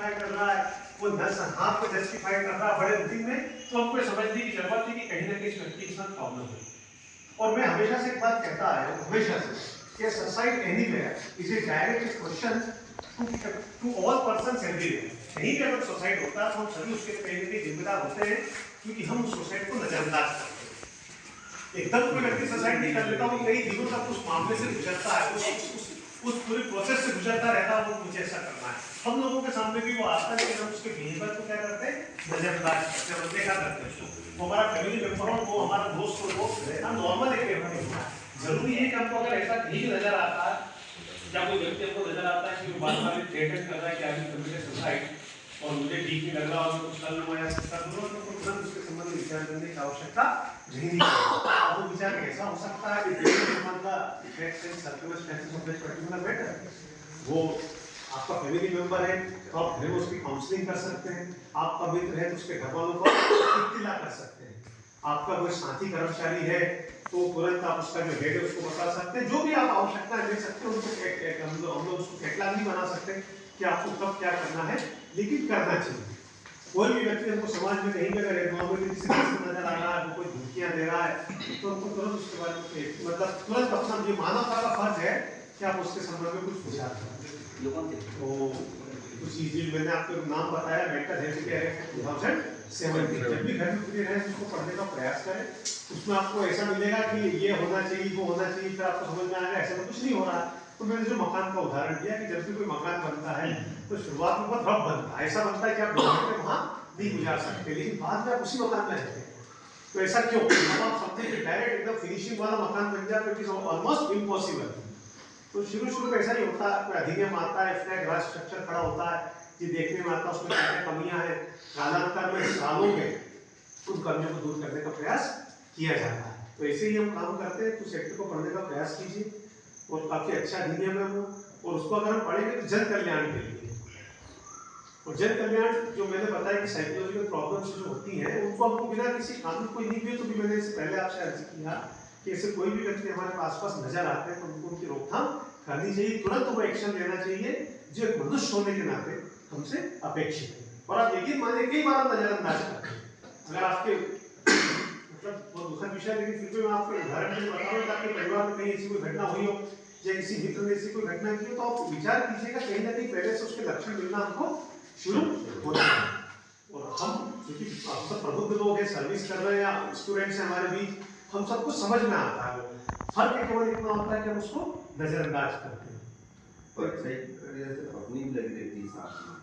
Justify कर रहा है, वो नर्स हाथ को जस्टिफाई कर रहा है बड़े रूटीन में, तो हमको समझने की जरूरत है कि कहीं ना कहीं इस व्यक्ति के साथ प्रॉब्लम है। और मैं हमेशा से एक बात कहता आया हूँ, हमेशा से, कि suicide anywhere is a direct question to all persons everywhere. कहीं भी अगर सुसाइड होता है तो हम सभी उसके कहीं ना कहीं जिम्मेदार होते हैं, क्योंकि हम उस सुसाइड को नजरअंदाज करते हैं। एकदम कोई व्यक्ति सुसाइड नहीं कर लेता, वो कई दिनों तक उस मामले से गुजरता है, उस पूरे प्रोसेस से गुजरता रहता है, वो मुझे ऐसा करना है। हम लोगों के सामने भी वो आता है, लेकिन हम उसके बिहेवियर को क्या करते हैं, नजरअंदाज करते हैं, देखा करते हैं उसको। वो हमारा फैमिली मेंबर हो, वो हमारा दोस्त हो, वो नॉर्मल एक व्यक्ति। जरूरी है कि हमको अगर ऐसा कहीं नजर आता है, या कोई व्यक्ति हमको नजर आता है कि बार बार थ्रेटन कर रहा है कि आई विल कमिट सुसाइड, और मुझे ठीक नहीं लग रहा और कुछ कर लूंगा या कर दूंगा, तो तुरंत उसके संबंध में विचार करने की आवश्यकता नहीं है। अब वो विचार कैसा हो सकता है, वो आपका फैमिली मेंबर है तो आप घर में उसकी काउंसलिंग कर सकते हैं, आपका मित्र है तो उसके घर वालों को इत्तिला कर सकते हैं, आपका कोई साथी कर्मचारी है तो तुरंत आप उसका जो हेड है उसको बता सकते हैं, जो भी आप आवश्यकता दे सकते हैं उनको। हम लोग उसको कैटलॉग नहीं बना सकते कि आपको कब क्या करना है, लेकिन करना चाहिए। कोई भी व्यक्ति हमको समाज में कहीं भी अगर नॉर्मली किसी नजर आ रहा है, कोई धमकियां दे रहा है, तो हमको तुरंत उसके बारे में मतलब तुरंत अपना जो मानवता का फर्ज है कि आप उसके संबंध में कुछ विचार करें। तो कुछ चीजें मैंने आपको नाम बताया, मेंटल हेल्थ केयर एक्ट 2017। जब भी घर में फ्री रहे उसको पढ़ने का प्रयास करें, उसमें आपको ऐसा मिलेगा कि ये होना चाहिए, वो होना चाहिए, फिर आपको समझ में आएगा ऐसा तो कुछ नहीं हो रहा। तो मैंने जो मकान का उदाहरण दिया कि जब भी कोई मकान बनता है तो शुरुआत में बहुत रफ बनता है, ऐसा बनता है कि आप 2 घंटे वहां नहीं गुजार सकते, लेकिन बाद में आप उसी मकान में रहते हैं। तो ऐसा क्यों? आप समझते हैं डायरेक्ट एकदम फिनिशिंग वाला मकान बन जाए, इट इज ऑलमोस्ट इम्पॉसिबल। तो शुरू में ऐसा ही होता है, कोई अधिनियम आता है, फ्लैग राज स्ट्रक्चर खड़ा होता है, ये देखने में आता है उसमें क्या कमियां हैं, कालांतर में सालों में उन कमियों को दूर करने का प्रयास किया जाता है। तो ऐसे ही हम काम करते हैं, तो सेक्टर को पढ़ने का प्रयास कीजिए, और काफी अच्छा अधिनियम है वो, और उसको अगर हम पढ़ेंगे तो जन कल्याण के लिए। और जन कल्याण जो मैंने बताया कि साइकोलॉजिकल प्रॉब्लम्स जो होती हैं उनको हमको बिना किसी कानून कोई नहीं भी, तो भी मैंने इससे पहले आपसे अर्ज किया कि ऐसे कोई भी व्यक्ति हमारे आसपास नजर आते हैं तो उनको उनकी रोकथाम करनी चाहिए, तुरंत वो एक्शन लेना चाहिए जो एक मनुष्य होने के नाते हमसे अपेक्षित है। और आप यकीन मानिए कई बार हम नजरअंदाज करते हैं, अगर आपके मतलब बहुत दुखद विषय, लेकिन फिर भी मैं आपको उदाहरण के लिए बता रहा हूं, आपके परिवार में कहीं ऐसी कोई घटना हुई हो या किसी मित्र ने ऐसी कोई घटना की हो, तो आप विचार कीजिएगा कहीं ना कहीं पहले से उसके लक्षण मिलना हमको शुरू होता है। और हम क्योंकि आप सब प्रबुद्ध लोग हैं, सर्विस कर रहे हैं या स्टूडेंट्स हैं हमारे बीच, हम सबको समझ में आता है। फर्क केवल इतना होता है कि हम उसको नजरअंदाज करते हैं। और सही से अपनी भी लगी रहती है साथ में।